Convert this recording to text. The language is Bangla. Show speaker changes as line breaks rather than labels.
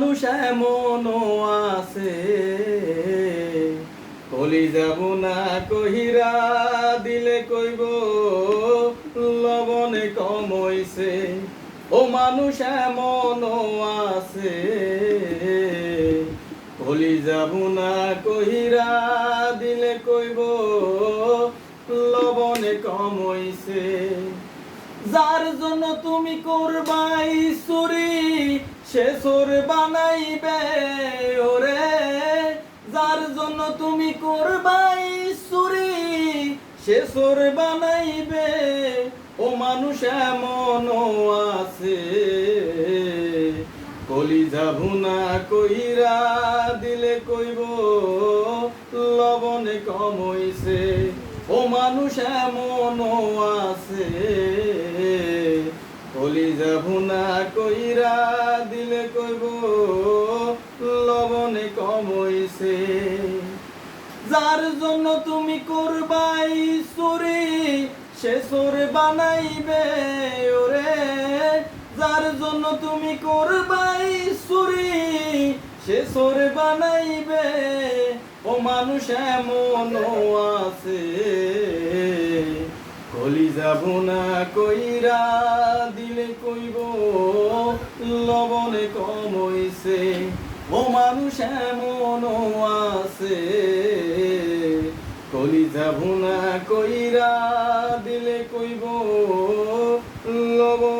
মানুষ এমনও আছে কলিজা বুনা কহিরা দিলে কইব লবণে কম হইছে। ও মানুষ এমনও আছে কলিজা বুনা কহিরা দিলে কইব লবণে কম হইছে। যার জন্য তুমি করবাই চুরি সে চোর বানাইবে ওরে। যার জন্য তুমি করবাই চুরি সে চোর বানাইবে। ও মানুষ এমনও আছে কলিজা ভুনা কইরা দিলে কইব লবণে কম হইছে। ও মানুষ এমনও আছে কলিজা ভুনা কইরা দিলে কইব লবণে কম হইছে। যার জন্য তুমি করবাই চুরি সে চোর বানাইবে ওরে। যার জন্য তুমি করবাই চুরি সে চোর বানাইবে। ও মানুষ এমনও আছে কলিজা ভুনা কইরা দিলে কইব লবণে কম হইছে। ও মানুষ এমনও আছে কলিজা ভুনা কইরা দিলে কইব লবণ